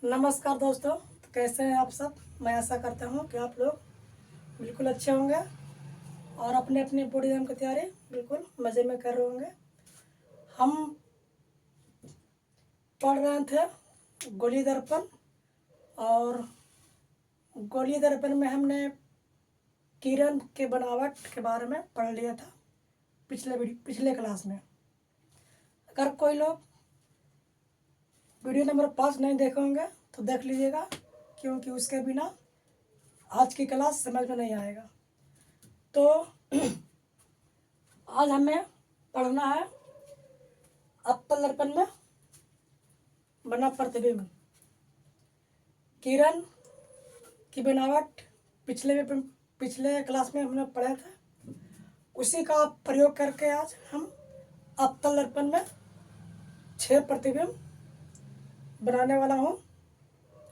नमस्कार दोस्तों। तो कैसे हैं आप सब। मैं आशा करता हूँ कि आप लोग बिल्कुल अच्छे होंगे और अपने अपने बोर्ड एग्जाम की तैयारी बिल्कुल मज़े में कर रहे होंगे। हम पढ़ रहे थे गोली दर्पण, और गोली दर्पण में हमने किरण के बनावट के बारे में पढ़ लिया था पिछले क्लास में। अगर कोई लोग वीडियो नंबर 5 नहीं देखे होंगे तो देख लीजिएगा, क्योंकि उसके बिना आज की क्लास समझ में नहीं आएगा। तो आज हमें पढ़ना है अवतल दर्पण में बना प्रतिबिंब। किरण की बनावट पिछले क्लास में हमने पढ़ा था, उसी का प्रयोग करके आज हम अवतल दर्पण में 6 प्रतिबिंब बनाने वाला हूँ।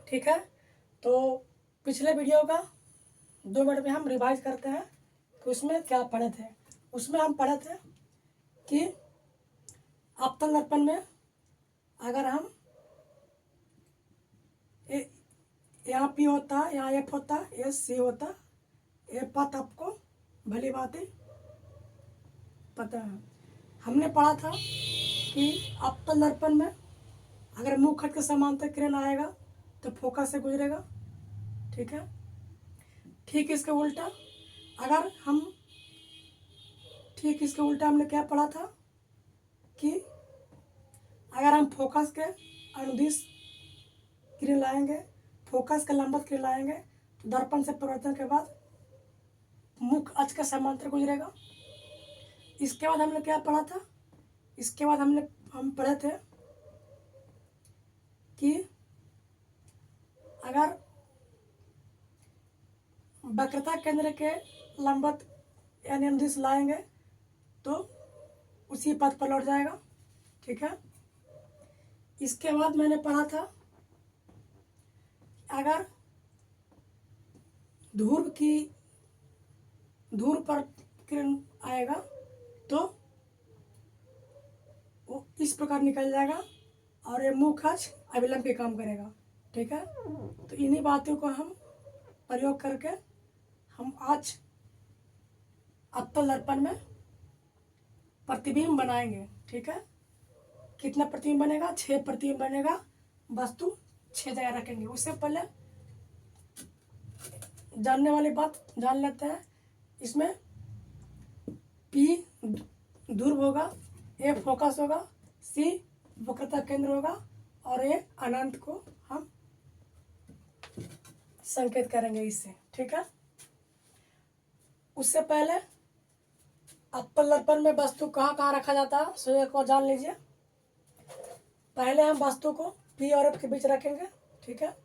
ठीक है, तो पिछले वीडियो का 2 मिनट में हम रिवाइज करते हैं कि उसमें क्या पढ़े थे। उसमें हम पढ़े थे कि अवतल दर्पण में अगर हम यहाँ पी होता, यहाँ एफ होता, ये सी होता, ये बात आपको भली बात ही पता है। हमने पढ़ा था कि अवतल दर्पण में अगर मुख खट के समांतर किरण आएगा तो फोकस से गुजरेगा। ठीक है, ठीक इसके उल्टा हमने क्या पढ़ा था कि अगर हम फोकस के अनुदिश किरण लाएंगे, फोकस के लंबवत किरण लाएंगे तो दर्पण से परिवर्तन के बाद मुख अक्ष के समांतर गुजरेगा। इसके बाद हमने क्या पढ़ा था, इसके बाद हम पढ़े थे कि अगर वक्रता केंद्र के लंबवत यानी अनुदिश लाएंगे तो उसी पथ पर लौट जाएगा। ठीक है, इसके बाद मैंने पढ़ा था अगर ध्रुव पर किरण आएगा तो वो इस प्रकार निकल जाएगा और ये मुख अक्ष अभिलंब के काम करेगा। ठीक है, तो इन्हीं बातों को हम प्रयोग करके हम आज अवतल दर्पण में प्रतिबिंब बनाएंगे। ठीक है, कितना प्रतिबिंब बनेगा? 6 प्रतिबिंब बनेगा। वस्तु 6 जगह रखेंगे। उससे पहले जानने वाली बात जान लेते हैं। इसमें पी ध्रुव होगा, ए फोकस होगा, सी वक्रता केंद्र होगा और ए अनंत को हम संकेत करेंगे इससे। ठीक है, उससे पहले अवतल दर्पण में वस्तु कहाँ कहाँ रखा जाता है सो एक बार जान लीजिए। पहले हम वस्तु को पी और एफ के बीच रखेंगे। ठीक है,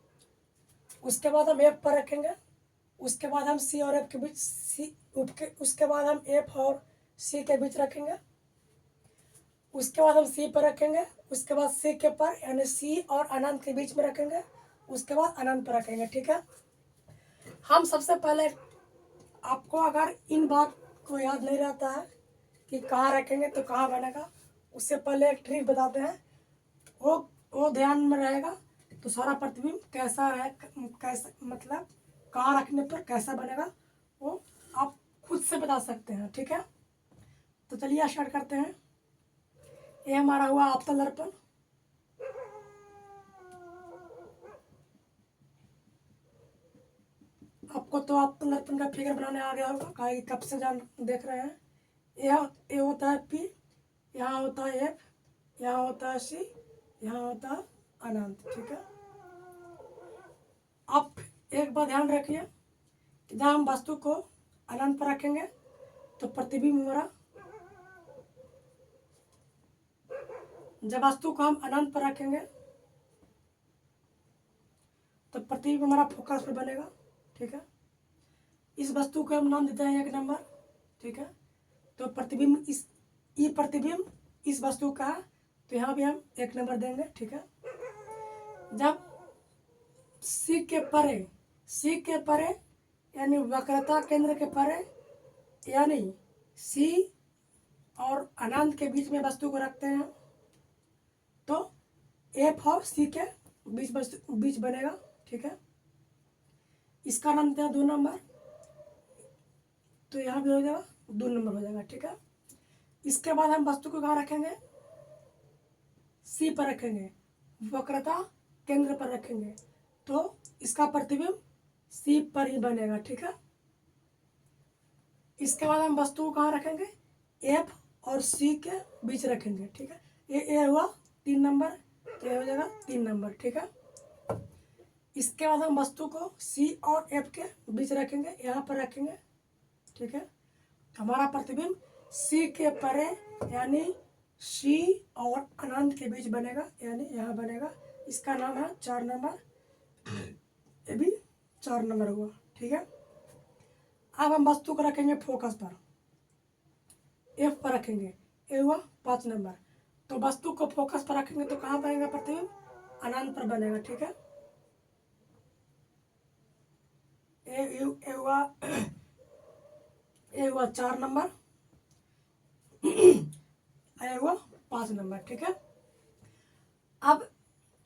उसके बाद हम एफ पर रखेंगे। उसके बाद हम सी और एफ के बीच उसके बाद हम एफ और सी के बीच रखेंगे। उसके बाद हम सी पर रखेंगे। उसके बाद सी के पर यानी सी और अनंत के बीच में रखेंगे। उसके बाद अनंत पर रखेंगे। ठीक है, हम सबसे पहले आपको अगर इन बात को याद नहीं रहता है कि कहाँ रखेंगे तो कहाँ बनेगा, उससे पहले एक ट्रिक बताते हैं। वो ध्यान में रहेगा तो सारा प्रतिबिंब कैसा है, कैसा मतलब कहाँ रखने पर कैसा बनेगा वो आप खुद से बता सकते हैं। ठीक है, तो चलिए स्टार्ट करते हैं। ये हमारा हुआ अवतल दर्पण। आपको तो अवतल दर्पण का फिगर बनाने आ गया होगा, कहीं कब से जान देख रहे हैं। ये होता है पी, यहाँ होता है एफ, यहाँ होता है सी, यहाँ होता है अनंत। ठीक है, आप एक बात ध्यान रखिए कि जब हम वस्तु को अनंत पर रखेंगे तो प्रतिबिंब हमारा, जब वस्तु को हम अनंत पर रखेंगे तो प्रतिबिंब हमारा फोकस पर बनेगा। ठीक है, इस वस्तु को हम नाम देते हैं 1 नंबर। ठीक है, तो प्रतिबिंब प्रतिबिंब इस वस्तु का है तो यहाँ भी हम 1 नंबर देंगे। ठीक है, जब सी के परे यानी वक्रता केंद्र के परे यानी सी और अनंत के बीच में वस्तु को रखते हैं तो एफ और सी के बीच बनेगा, ठीक है। इसका नाम दिया 2 नंबर, तो यहाँ भी हो जाएगा 2 नंबर हो जाएगा, ठीक है। इसके बाद हम वस्तु को कहाँ रखेंगे, सी पर रखेंगे, वक्रता केंद्र पर रखेंगे, तो इसका प्रतिबिंब सी पर ही बनेगा, ठीक है। इसके बाद हम वस्तु को कहाँ रखेंगे, एफ और सी के बीच रखेंगे, ठीक है। ये हुआ 3 नंबर, तो ये हो जाएगा 3 नंबर, ठीक है। इसके बाद हम वस्तु को सी और एफ के बीच रखेंगे, यहाँ पर रखेंगे, ठीक है। हमारा प्रतिबिंब सी के परे यानी सी और अनंत के बीच बनेगा, यानी यहाँ बनेगा। इसका नाम है 4 नंबर, ये भी 4 नंबर हुआ, ठीक है। अब हम वस्तु को रखेंगे फोकस पर, एफ पर रखेंगे, ये हुआ 5 नंबर। तो वस्तु को फोकस पर रखेंगे तो कहाँ बनेगा प्रतिबिंब, अनंत पर बनेगा, ठीक है। ये हुआ 4 नंबर, ये हुआ 5 नंबर, ठीक है। अब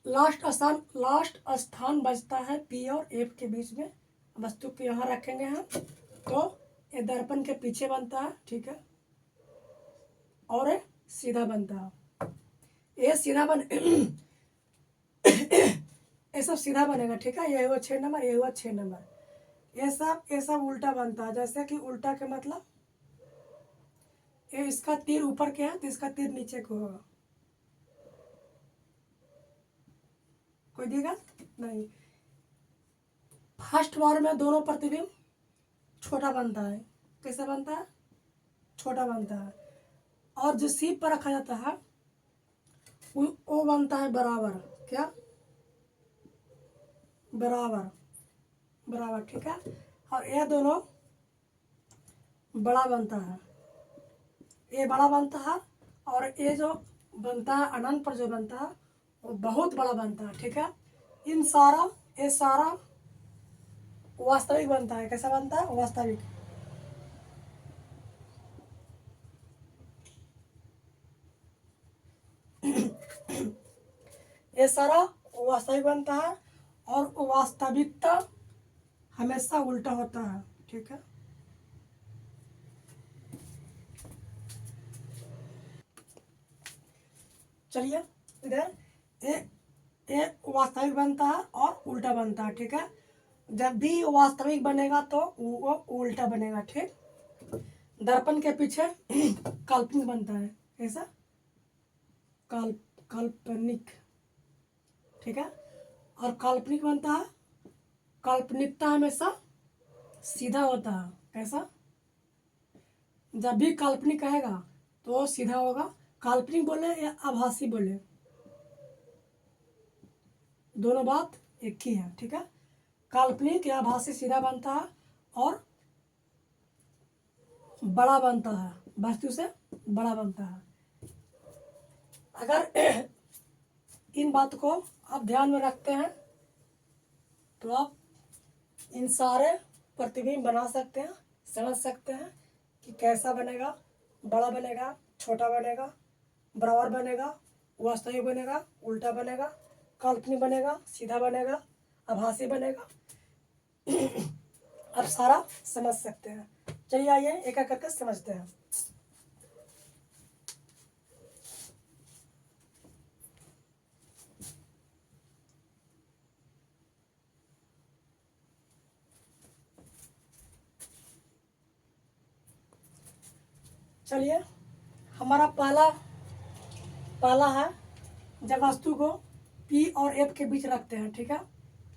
लास्ट स्थान बचता है पी और एफ के बीच में। वस्तु को यहाँ रखेंगे हम, तो ये दर्पण के पीछे बनता है, ठीक है, और ये सीधा बनता है, ये सीधा बन ये सब सीधा बनेगा, ठीक है। ये हुआ 6 नंबर, ये हुआ 6 नंबर। ये सब उल्टा बनता है, जैसे कि उल्टा के मतलब ये इसका तीर ऊपर के है तो इसका तीर नीचे को होगा, कोई दिक्कत नहीं। फर्स्ट बार में दोनों प्रतिबिंब छोटा बनता है, कैसे बनता है, छोटा बनता है। और जो सीप पर रखा जाता है वो बनता है बराबर, क्या, बराबर बराबर, ठीक है। और ये दोनों बड़ा बनता है, ये बड़ा बनता है, और ये जो बनता है अनंत पर जो बनता है वो बहुत बड़ा बनता है, ठीक है। ये सारा वास्तविक बनता है, कैसा बनता है, वास्तविक। ये सारा वास्तविक बनता है, और वास्तविकता हमेशा उल्टा होता है, ठीक है। चलिए इधर ये वास्तविक बनता है और उल्टा बनता है, ठीक है। जब भी वास्तविक बनेगा तो वो उल्टा बनेगा, ठीक। दर्पण के पीछे काल्पनिक बनता है, ऐसा काल्पनिक, ठीक है। और काल्पनिक बनता है, काल्पनिकता हमेशा सीधा होता है, कैसा, जब भी काल्पनिक आएगा तो सीधा होगा। काल्पनिक बोले या आभासी बोले, दोनों बात एक ही है, ठीक है। काल्पनिक या आभासी सीधा बनता है और बड़ा बनता है, वस्तु से बड़ा बनता है। अगर इन बात को आप ध्यान में रखते हैं तो आप इन सारे प्रतिबिंब बना सकते हैं, समझ सकते हैं कि कैसा बनेगा, बड़ा बनेगा, छोटा बनेगा, बराबर बनेगा, वास्तविक बनेगा, उल्टा बनेगा, काल्पनिक बनेगा, सीधा बनेगा, आभासी बनेगा। आप सारा समझ सकते हैं। चलिए आइए एक एक करके समझते हैं। चलिए हमारा पहला है, जब वस्तु को पी और एफ के बीच रखते हैं, ठीक है।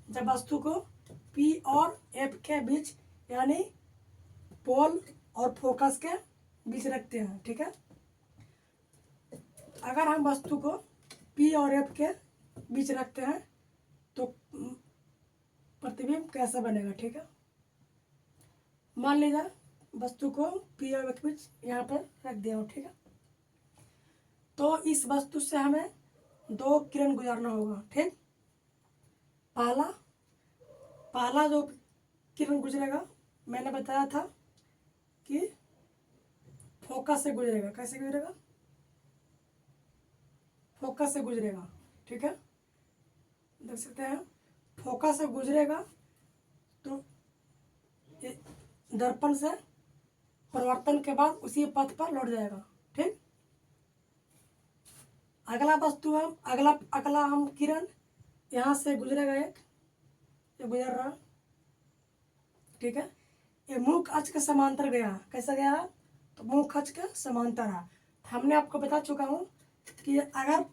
जब वस्तु को पी और एफ के बीच यानी पोल और फोकस के बीच रखते हैं, ठीक है। अगर हम वस्तु को पी और एफ के बीच रखते हैं तो प्रतिबिंब कैसा बनेगा, ठीक है। मान लीजिए वस्तु को पी और एफ के बीच यहाँ पर रख दिया हो, ठीक है। तो इस वस्तु से हमें 2 किरण गुजारना होगा, ठीक। पहला जो किरण गुजरेगा मैंने बताया था कि फोकस से गुजरेगा, कैसे गुजरेगा, फोकस से गुजरेगा, ठीक है। देख सकते हैं फोकस से गुजरेगा तो ये दर्पण से परिवर्तन के बाद उसी पथ पर लौट जाएगा। ठीक, अगला वस्तु हम अगला हम किरण यहाँ से गुजरेगा, एक ये गुजर रहा। ठीक है, ये मुख अक्ष के समांतर गया। कैसा गया? तो मुख अक्ष के समांतर है। हमने आपको बता चुका हूँ कि अगर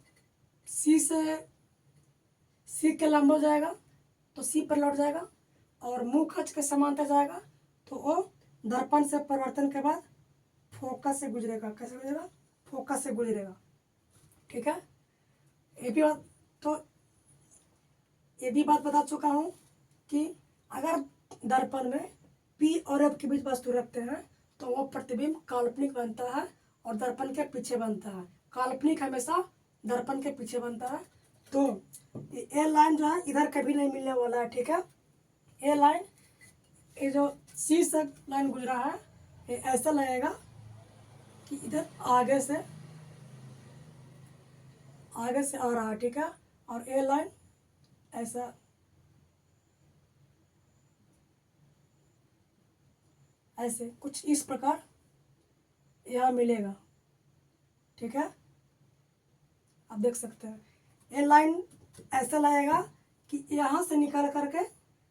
सी के लंब हो जाएगा तो सी पर लौट जाएगा, और मुख अक्ष के समांतर जाएगा तो वो दर्पण से परिवर्तन के बाद फोकस से गुजरेगा। कैसे गुजरेगा? फोकस से गुजरेगा। ठीक है, ये भी बात बता चुका हूँ कि अगर दर्पण में पी और एफ के बीच वस्तु रखते हैं तो वो प्रतिबिंब काल्पनिक बनता है और दर्पण के पीछे बनता है। काल्पनिक हमेशा दर्पण के पीछे बनता है। तो ये लाइन जो है इधर कभी नहीं मिलने वाला है। ठीक है, ये लाइन, ये जो सी से लाइन गुजरा है ये ऐसा लगेगा कि इधर आगे से आ रहा है। ठीक है, और ये लाइन ऐसा ऐसे कुछ इस प्रकार यहाँ मिलेगा। ठीक है, आप देख सकते हैं ये लाइन ऐसा लगेगा कि यहाँ से निकल करके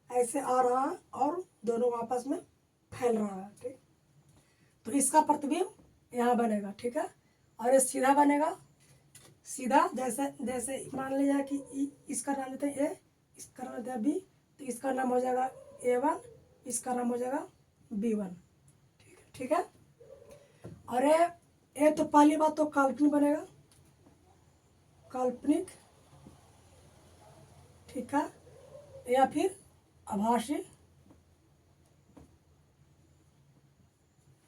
ऐसे आ रहा है और दोनों आपस में फैल रहा है। ठीक, तो इसका प्रतिबिंब यहाँ बनेगा। ठीक है, और ये सीधा बनेगा, सीधा जैसे जैसे मान लीजिए कि इसका नाम लेते हैं ए, इसका नाम लेते हैं बी, तो इसका नाम हो जाएगा A1, इसका नाम हो जाएगा B1। ठीक है, और ये तो पहली बात तो काल्पनिक बनेगा, काल्पनिक। ठीक है, या फिर आभासी।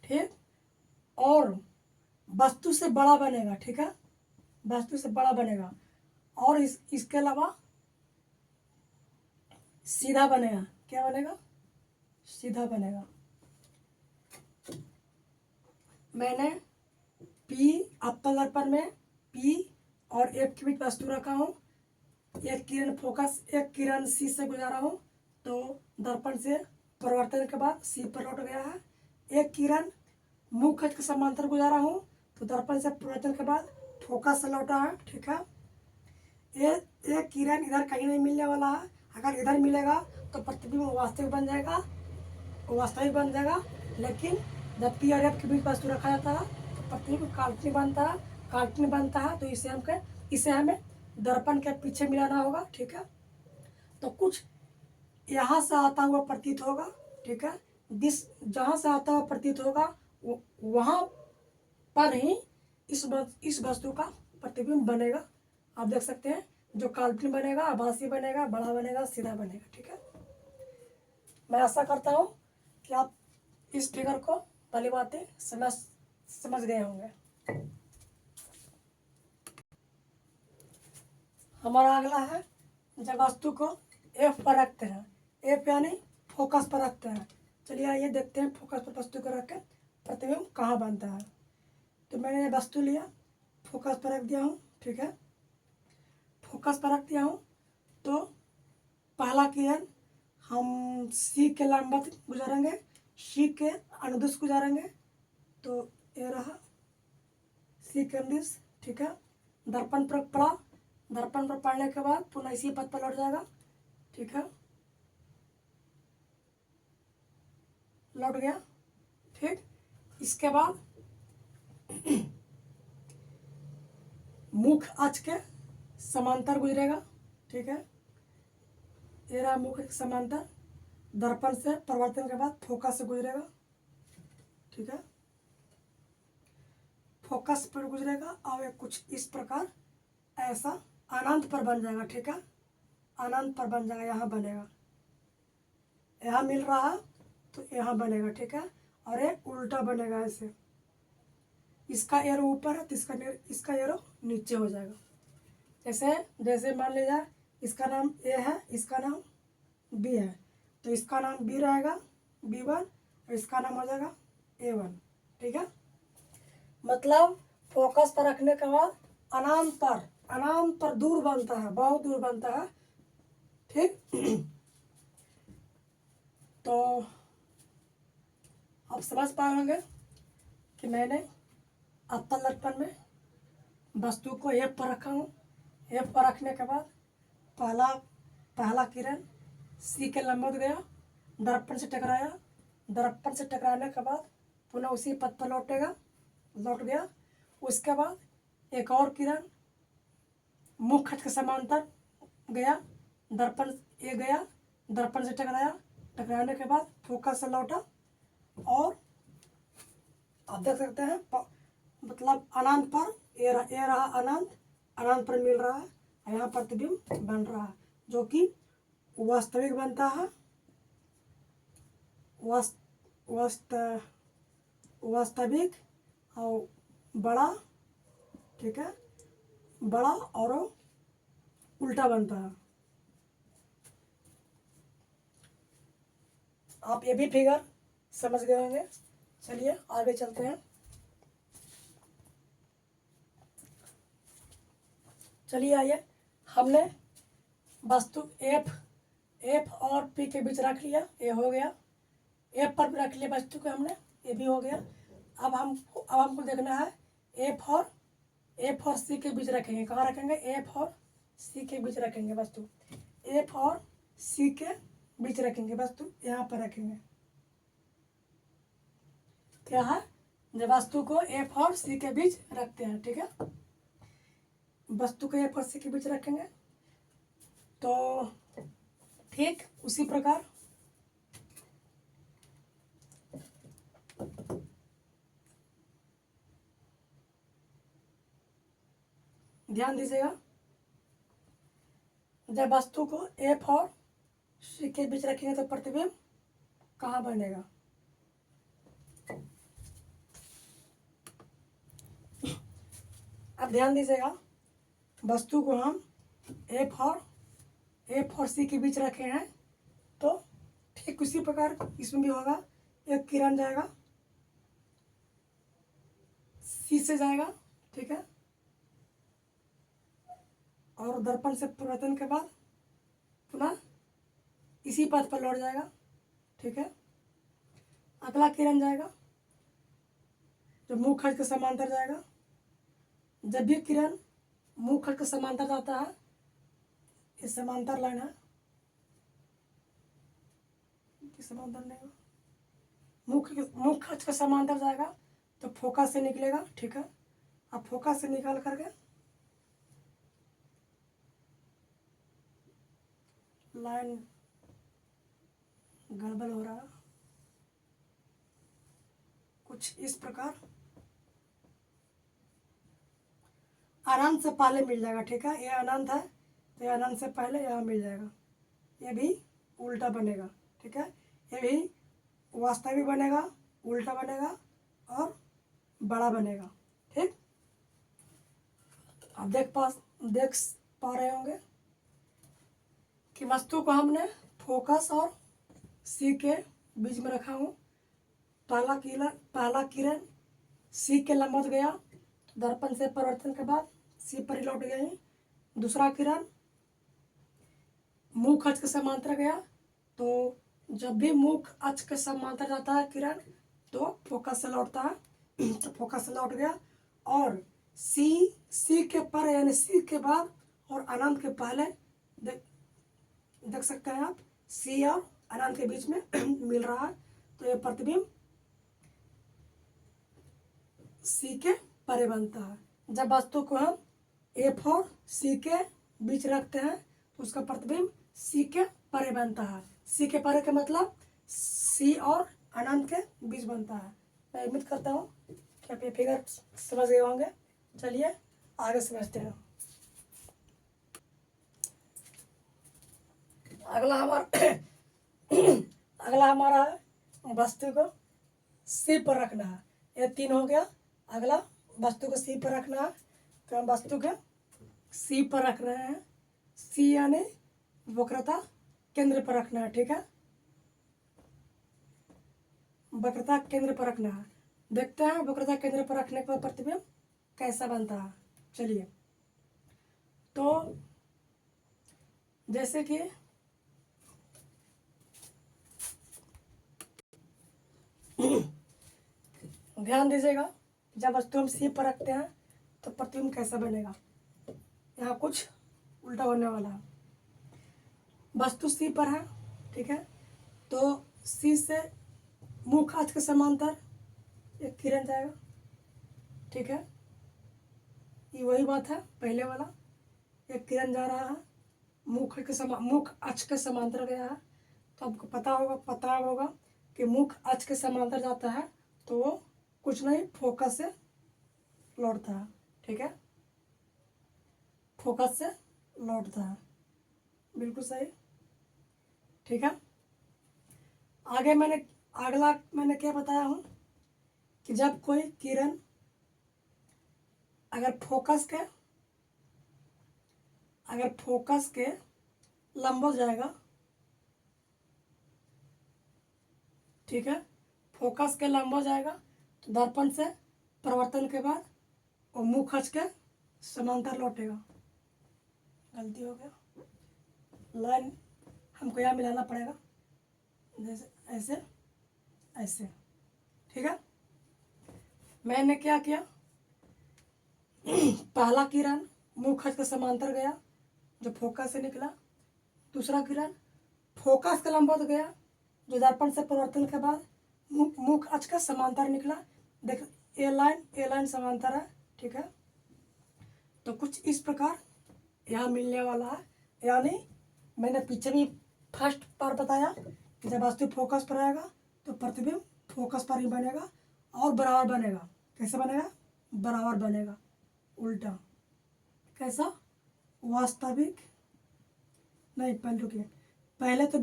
ठीक, और वस्तु से बड़ा बनेगा। ठीक है, वस्तु से बड़ा बनेगा, और इसके अलावा सीधा बनेगा। क्या बनेगा? सीधा बनेगा। मैंने पी अप्पल दर्पण में पी और एफ के बीच वस्तु रखा हूँ। एक किरण सी से गुजारा हूँ तो दर्पण से परिवर्तन के बाद सी पर लौट गया है। एक किरण मुख अक्ष के समांतर गुजारा हूँ तो दर्पण से परिवर्तन के बाद फोकस से लौटा है। ठीक है, एक किरण इधर कहीं नहीं मिलने वाला है। अगर इधर मिलेगा तो प्रतिबिंब वास्तविक बन जाएगा, लेकिन जब पी और एफ के बीच वस्तु रखा जाता है तो प्रतिबिंब काल्पनिक बनता है। तो इसे हमें दर्पण के पीछे मिलाना होगा। ठीक है, तो कुछ यहाँ से आता हुआ प्रतीत होगा। ठीक है, जहाँ से आता हुआ प्रतीत होगा वहाँ पर ही इस वस्तु का प्रतिबिंब बनेगा। आप देख सकते हैं जो काल्पनिक बनेगा, आभासी बनेगा, बड़ा बनेगा, सीधा बनेगा। ठीक है, मैं आशा करता हूँ कि आप इस फिगर को पहली बातें समझ गए होंगे। हमारा अगला है जब वस्तु को एफ पर रखते हैं, एफ यानी फोकस पर रखते हैं। चलिए आइए देखते हैं फोकस पर वस्तु को रख के प्रतिबिंब कहाँ बनता है। तो मैंने ये वस्तु लिया, फोकस पर रख दिया हूँ। ठीक है, फोकस पर रख दिया हूँ तो पहला किरण हम सी के लंबवत गुजारेंगे, सी के अनुदिश गुजारेंगे। तो ये रहा सी के अनुदिश। ठीक है, दर्पण पर पड़ा, दर्पण पर पड़ने के बाद पुनः इसी पथ पर लौट जाएगा। ठीक है, लौट गया। ठीक, इसके बाद मुख अक्ष के समांतर गुजरेगा। ठीक है, ये रहा मुख के समांतर, दर्पण से परिवर्तन के बाद फोकस से गुजरेगा। ठीक है, फोकस पर गुजरेगा और ये कुछ इस प्रकार ऐसा अनंत पर बन जाएगा। ठीक है, अनंत पर बन जाएगा, यहाँ बनेगा, यहाँ मिल रहा है तो यहाँ बनेगा। ठीक है, और ये उल्टा बनेगा ऐसे, इसका एरो ऊपर है तो इसका एरो नीचे हो जाएगा। जैसे मान लीजिए इसका नाम ए है, इसका नाम बी है, तो इसका नाम बी रहेगा B1 और इसका नाम हो जाएगा A1। ठीक है, मतलब फोकस पर रखने के बाद अनंत पर दूर बनता है, बहुत दूर बनता है। ठीक। तो आप समझ पाए होंगे कि मैंने अवतल दर्पण में वस्तु को एफ पर रखा हूँ। एफ पर रखने के बाद पहला पहला किरण सी के लंबवत गया, दर्पण से टकराया, दर्पण से टकराने के बाद पुनः उसी पथ पर लौट गया। उसके बाद एक और किरण मुख्य अक्ष के समांतर गया, दर्पण ये गया, दर्पण से टकराया, टकराने के बाद फोकस से लौटा और आप देख सकते हैं मतलब अनंत पर ये रहा अनंत पर मिल रहा है, यहाँ प्रतिबिंब बन रहा है जो कि वास्तविक बनता है, वास्तविक और बड़ा, ठीक है, बड़ा और उल्टा बनता है। आप ये भी फिगर समझ गए होंगे। चलिए आगे चलते हैं। चलिए आइए, हमने वस्तु एफ और पी के बीच रख लिया, ये हो गया। एफ पर भी रख लिया वस्तु को हमने, ये भी हो गया। अब हमको देखना है एफ और सी के बीच रखेंगे। कहाँ रखेंगे? एफ और सी के बीच रखेंगे वस्तु। एफ और सी के बीच रखेंगे वस्तु, यहाँ पर रखेंगे। क्या है? जब वस्तु को एफ और सी के बीच रखते हैं, ठीक है, वस्तु को एफ और सी के बीच रखेंगे। तो ठीक उसी प्रकार ध्यान दीजिएगा, जब वस्तु को एफ और सी के बीच रखेंगे तो प्रतिबिंब कहाँ बनेगा? अब ध्यान दीजिएगा, वस्तु को हम एफ और सी के बीच रखे हैं तो ठीक उसी प्रकार इसमें भी होगा। एक किरण जाएगा, सी से जाएगा, ठीक है, और दर्पण से परिवर्तन के बाद पुनः इसी पथ पर लौट जाएगा, ठीक है। अगला किरण जाएगा जो मुख्य अक्ष के समांतर जाएगा। जब भी किरण मुख्य अक्ष के समांतर जाता है, ये समांतर लाइन है, समांतर नहीं, मुख्य अक्ष के समांतर जाएगा तो फोकस से निकलेगा, ठीक है। अब फोकस से निकाल करके लाइन गड़बड़ हो रहा है कुछ इस प्रकार, अनंत से पहले मिल जाएगा, ठीक है। ये अनंत है तो ये अनंत से पहले यहाँ मिल जाएगा। ये भी उल्टा बनेगा, ठीक है। ये भी वास्तविक बनेगा, उल्टा बनेगा और बड़ा बनेगा, ठीक। आप देख पा रहे होंगे कि वस्तु को हमने फोकस और सी के बीच में रखा हूँ। पहला किरण सी के लंबवत गया, दर्पण से परिवर्तन के बाद सी पर लौट गया। दूसरा किरण मुख्य अक्ष के समांतर गया, तो जब भी मुख्य अक्ष के समांतर जाता है किरण तो फोकस से लौटता है, तो फोकस से लौट गया। और सी के पर यानी सी के बाद और अनंत के पहले देख सकते हैं आप, सी और अनंत के बीच में मिल रहा है, तो ये प्रतिबिंब सी के परे बनता है। जब वस्तु को हम एफ और सी के बीच रखते हैं तो उसका प्रतिबिंब सी के परे बनता है। सी के परे का मतलब सी और अनंत के बीच बनता है। मैं उम्मीद करता हूँ कि आप ये फिगर समझ गए होंगे। चलिए आगे समझते हैं। अगला हमारा है वस्तु को सी पर रखना है। ये 3 हो गया। अगला वस्तु को सी पर रखना है, तो हम वस्तु को सी पर रख रहे हैं। सी यानी वक्रता केंद्र पर रखना है, ठीक है, वक्रता केंद्र पर रखना है। देखते हैं वक्रता केंद्र पर रखने के बाद प्रतिबिंब कैसा बनता है। चलिए, तो जैसे कि ध्यान दीजिएगा, जब वस्तु हम सी पर रखते हैं तो प्रतिबिंब कैसा बनेगा। यहाँ कुछ उल्टा होने वाला है। वस्तु सी पर है, ठीक है, तो सी से मुख्य अक्ष के समांतर एक किरण जाएगा, ठीक है। ये वही बात है पहले वाला, एक किरण जा रहा है मुख्य अक्ष के समांतर गया है। तो आपको पता होगा कि मुख्य अक्ष के समांतर जाता है तो वो कुछ नहीं फोकस से लौटता है, ठीक है, फोकस से लौटता है, बिल्कुल सही, ठीक है। अगला मैंने क्या बताया हूँ कि जब कोई किरण अगर फोकस के लंबवत जाएगा, ठीक है, फोकस के लंबवत जाएगा तो दर्पण से परिवर्तन के बाद वो मुख्य अक्ष के समांतर लौटेगा। गलती हो गया, लाइन हमको यहाँ मिलाना पड़ेगा, जैसे ऐसे ऐसे, ठीक है। मैंने क्या किया, पहला किरण मुख्य अक्ष के समांतर गया जो फोकस से निकला, दूसरा किरण फोकस के लंबवत गया जो दर्पण से परिवर्तन के बाद मुख्य अक्ष का समांतर निकला। देख ए लाइन समांतर है, ठीक है। तो कुछ इस प्रकार यहाँ मिलने वाला है, यानी मैंने पीछे भी फर्स्ट बार बताया कि जब वस्तु फोकस पर आएगा तो प्रतिबिंब फोकस पर ही बनेगा और बराबर बनेगा। कैसे बनेगा? बराबर बनेगा, उल्टा। कैसा? वास्तविक नहीं, पहले रुकिए, पहले तो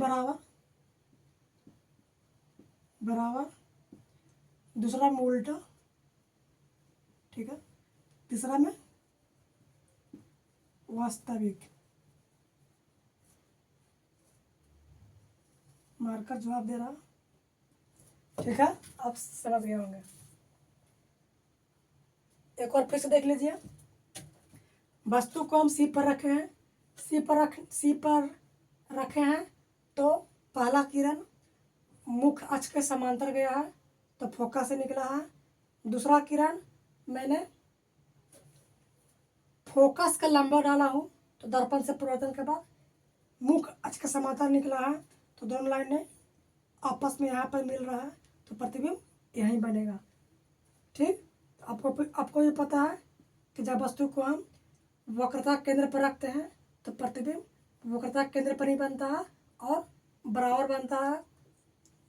बराबर, दूसरा में उल्टा, ठीक है, तीसरा में वास्तविक। मार्कर जवाब दे रहा, ठीक है, आप समझ गए होंगे। एक और फिर से देख लीजिए, वस्तु को हम सी पर रखे हैं, सी पर रखे हैं तो पहला किरण मुख्य अक्ष के समांतर गया है तो फोकस से निकला है। दूसरा किरण मैंने फोकस का लंबा डाला हूँ तो दर्पण से परिवर्तन के बाद मुख्य अक्ष के समांतर निकला है, तो दोनों लाइनें आपस में यहाँ पर मिल रहा है तो प्रतिबिंब यहीं बनेगा, ठीक। आपको ये पता है कि जब वस्तु को हम वक्रता केंद्र पर रखते हैं तो प्रतिबिंब वक्रता केंद्र पर ही बनता है और बराबर बनता है,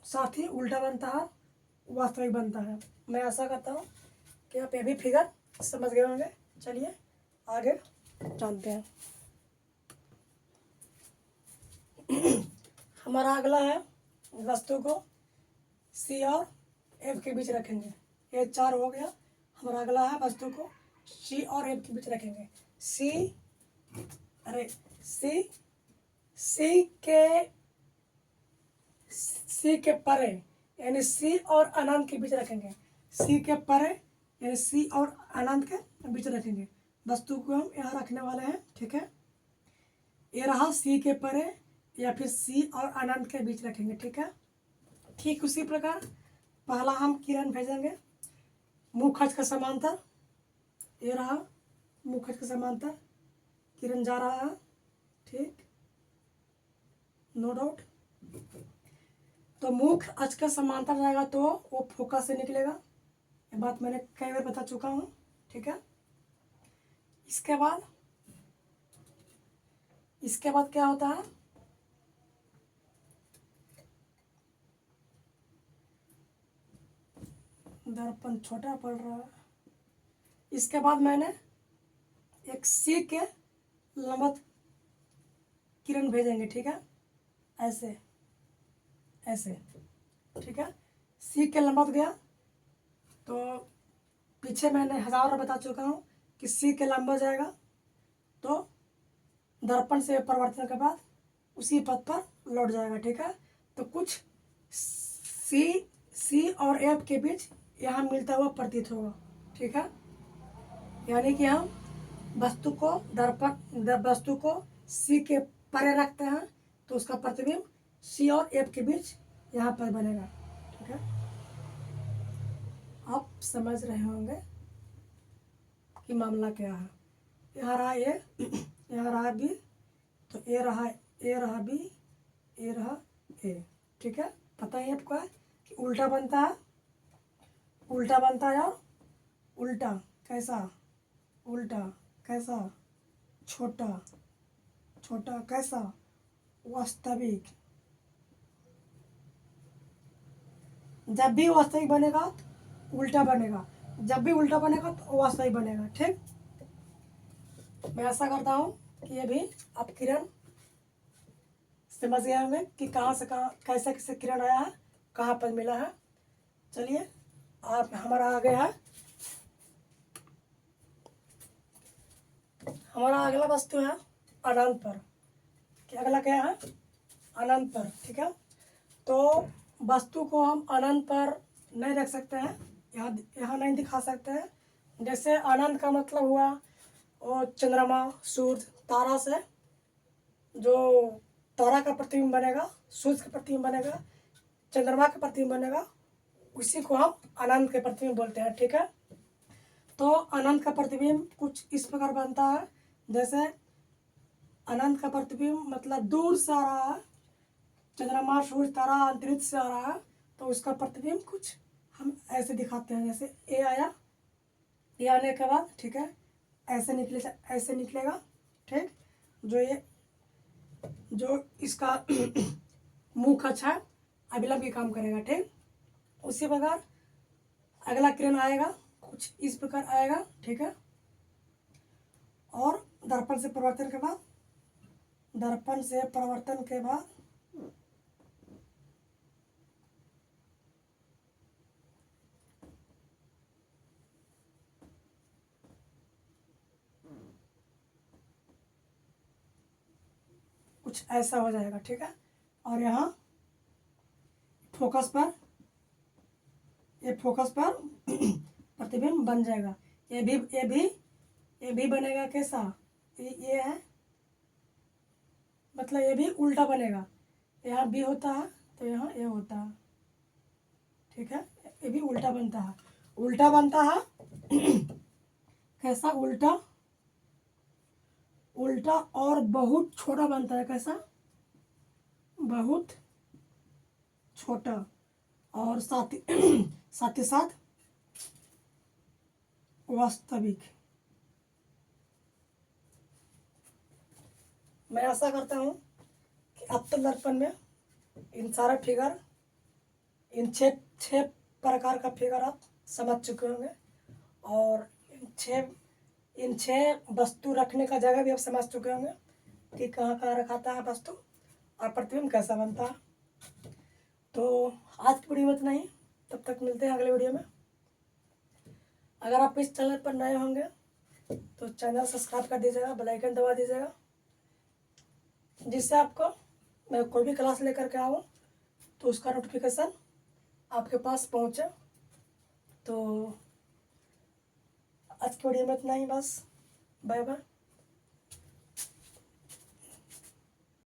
साथ ही उल्टा बनता है, वास्तविक बनता है। मैं आशा करता हूँ कि आप ये भी फिगर समझ गए होंगे। चलिए आगे जानते हैं। हमारा अगला है, वस्तु को सी और एफ के बीच रखेंगे। ये 4 हो गया। हमारा अगला है, वस्तु को सी और एफ के बीच रखेंगे। सी के परे यानी सी और अनंत के बीच रखेंगे। सी के परे यानी सी और अनंत के बीच रखेंगे। वस्तु को हम यहाँ रखने वाले हैं, ठीक है। ये रहा सी के परे या फिर सी और अनंत के बीच रखेंगे, ठीक है। ठीक उसी प्रकार पहला हम किरण भेजेंगे मुख्य अक्ष के समांतर। ये रहा मुख्य अक्ष के समांतर किरण जा रहा है, ठीक, नो डाउट। तो मुख्य अक्ष के समांतर जाएगा तो वो फोकस से निकलेगा। ये बात मैंने कई बार बता चुका हूँ, ठीक है। इसके बाद क्या होता है, दर्पण छोटा पड़ रहा है। इसके बाद मैंने एक सी के लंबवत किरण भेजेंगे, ठीक है, ऐसे ऐसे, ठीक है। सी के लंबवत गया तो पीछे मैंने 1000 बार बता चुका हूँ कि सी के लंबवत जाएगा तो दर्पण से परिवर्तन के बाद उसी पथ पर लौट जाएगा, ठीक है। तो कुछ सी और एफ के बीच यहाँ मिलता हुआ प्रतीत होगा, ठीक है। यानी कि हम वस्तु को सी के परे रखते हैं तो उसका प्रतिबिंब सी और एफ के बीच यहाँ पर बनेगा, ठीक है। आप समझ रहे होंगे कि मामला क्या है। यहाँ रहा ए, यहाँ रहा बी, तो ए रहा बी, ए रहा ए। ठीक है, पता ही आपको है कि उल्टा बनता है, उल्टा बनता है। और उल्टा कैसा, उल्टा कैसा, छोटा, छोटा कैसा, वास्तविक। जब भी वास्तविक बनेगा तो उल्टा बनेगा, जब भी उल्टा बनेगा तो वास्तविक बनेगा। ठीक, मैं ऐसा करता हूँ कि ये भी आप किरण समझ गए होंगे कि कहाँ से कहाँ कैसे कैसे किरण आया है, कहाँ पर मिला है। चलिए, आप हमारा आ गया है, हमारा अगला वस्तु है अनंत पर। कि अगला क्या है, अनंत पर। ठीक है, तो वस्तु को हम अनंत पर नहीं रख सकते हैं, यहाँ नहीं दिखा सकते हैं। जैसे अनंत का मतलब हुआ और चंद्रमा, सूर्य, तारा से जो तारा का प्रतिबिंब बनेगा, सूर्य का प्रतिबिंब बनेगा, चंद्रमा का प्रतिबिंब बनेगा, उसी को हम अनंत के प्रतिबिंब बोलते हैं। ठीक है, तो अनंत का प्रतिबिंब कुछ इस प्रकार बनता है। जैसे अनंत का प्रतिबिंब मतलब दूर से आ रहा है, चंद्रमा, सूर्य, तारा अंतरिक्ष से आ रहा है, तो उसका प्रतिबिंब कुछ हम ऐसे दिखाते हैं। जैसे ए आया, ए आने के बाद ठीक है ऐसे निकलेगा। ठीक, जो इसका मुख अच्छा है, अभिलंब की काम करेगा। ठीक, उसी प्रकार अगला किरण आएगा, कुछ इस प्रकार आएगा। ठीक है, और दर्पण से परिवर्तन के बाद, दर्पण से परिवर्तन के बाद कुछ ऐसा हो जाएगा। ठीक है, और यहाँ फोकस पर, ये फोकस पर प्रतिबिंब बन जाएगा। ये भी बनेगा कैसा, ये है, मतलब ये भी उल्टा बनेगा। यहाँ बी होता है तो यहाँ ए होता है। ठीक है, ये भी उल्टा बनता है, उल्टा बनता है कैसा, उल्टा, उल्टा और बहुत छोटा बनता है। कैसा, बहुत छोटा, और साथ ही साथ वास्तविक। मैं आशा करता हूँ कि अवतल दर्पण में इन सारा फिगर, इन छः प्रकार का फिगर आप समझ चुके होंगे, और इन छः वस्तु रखने का जगह भी आप समझ चुके होंगे कि कहाँ कहाँ रखाता है वस्तु और प्रतिबिंब कैसा बनता है। तो आज की वीडियो में इतना ही, तब तक मिलते हैं अगले वीडियो में। अगर आप इस चैनल पर नए होंगे तो चैनल सब्सक्राइब कर दीजिएगा, बेल आइकन दबा दीजिएगा, जिससे आपको मैं कोई भी क्लास लेकर के आऊँ तो उसका नोटिफिकेशन आपके पास पहुँचे। तो आज की वीडियो में इतना ही, बस बाय बाय।